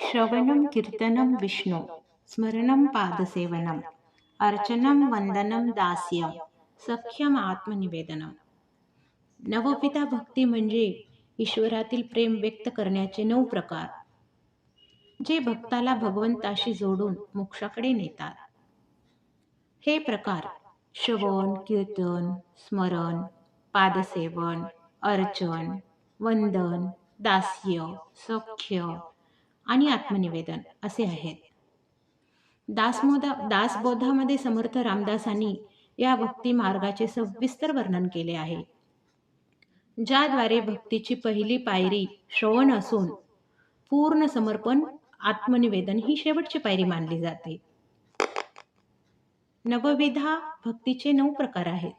श्रवणं कीर्तनं विष्णु स्मरणं पादसेवनम् अर्चनं वंदनं दास्यं सख्यम आत्मनिवेदनम. नवविधा भक्ती म्हणजे ईश्वरातील प्रेम व्यक्त करण्याचे 9 प्रकार, जे भक्ताला भगवंताशी जोडून मोक्षाकडे नेतात. हे प्रकार श्रवण, कीर्तन, स्मरण, पादसेवन, अर्चन, वंदन, दास्य, सख्य आणि आत्मनिवेदन असे आहेत. दासबोधामध्ये समर्थ रामदासांनी या भक्ती मार्गाचे सविस्तर वर्णन केले आहे, ज्याद्वारे भक्तीची पहिली पायरी श्रवण असून पूर्ण समर्पण आत्मनिवेदन ही शेवटची पायरी मानली जाते. नवविधा भक्तीचे 9 प्रकार आहेत.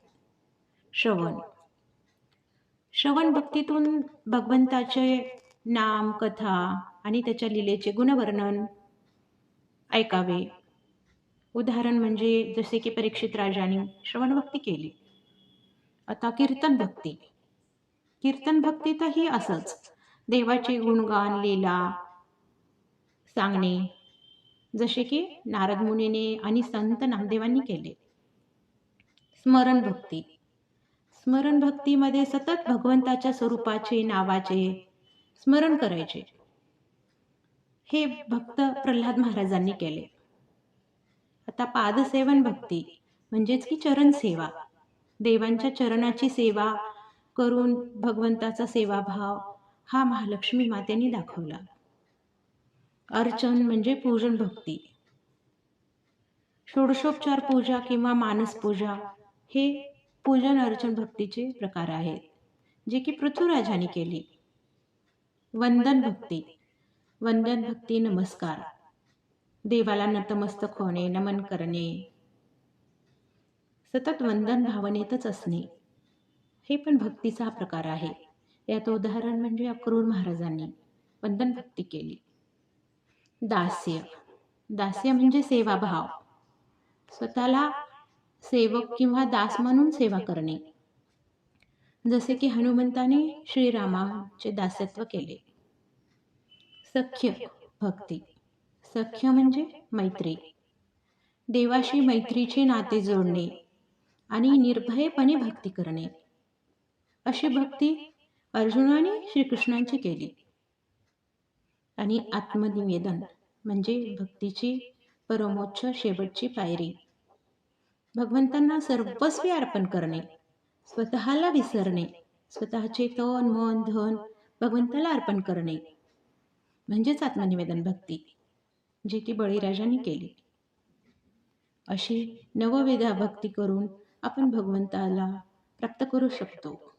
श्रवण भक्तीतून भगवंताचे नाम, कथा आणि त्याच्या लीलेचे गुणवर्णन ऐकावे. उदाहरण म्हणजे जसे की परीक्षित राजाने श्रवण भक्ती केली. आता कीर्तन भक्तीतही असंच देवाचे गुणगान, लीला सांगणे, जसे की नारद मुनीने आणि संत नामदेवांनी केले. स्मरण भक्तीमध्ये सतत भगवंताच्या स्वरूपाचे, नावाचे स्मरण करायचे. हे भक्त प्रल्हाद महाराजांनी केले. आता पादसेवन भक्ती म्हणजेच की चरण सेवा, देवांच्या चरणाची सेवा करून भगवंताचा सेवाभाव हा महालक्ष्मी मातेने दाखवला. अर्चन म्हणजे पूजन भक्ती, षोडशोपचार पूजा किंवा मानस पूजा हे पूजन अर्चन भक्तीचे प्रकार आहेत, जे की पृथ्वीराजाने केली. वंदन भक्ती नमस्कार, देवाला नतमस्तक होणे, नमन करणे, सतत वंदन भावनेतच असणे, हे पण भक्तीचा प्रकार आहे. यात उदाहरण म्हणजे अक्रूर महाराजांनी वंदन भक्ती केली. दास्य म्हणजे सेवाभाव, स्वतःला सेवक किंवा दास म्हणून सेवा करणे, जसे की हनुमंताने श्रीरामाचे दासत्व केले. सख्य म्हणजे मैत्री, देवाशी मैत्रीचे नाते जोडणे आणि निर्भयपणे भक्ती करणे. अशी भक्ती अर्जुनाने श्रीकृष्णांची केली. आणि आत्मनिवेदन म्हणजे भक्तीची परमोच्च शेवटची पायरी, भगवंतांना सर्वस्वी अर्पण करणे, स्वतःला विसरणे, स्वतःचे तन मन धन भगवंताला अर्पण करणे म्हणजेच आत्मनिवेदन भक्ती, जी की बळीराजांनी केली. अशी नवविधा भक्ती करून आपण भगवंताला प्राप्त करू शकतो.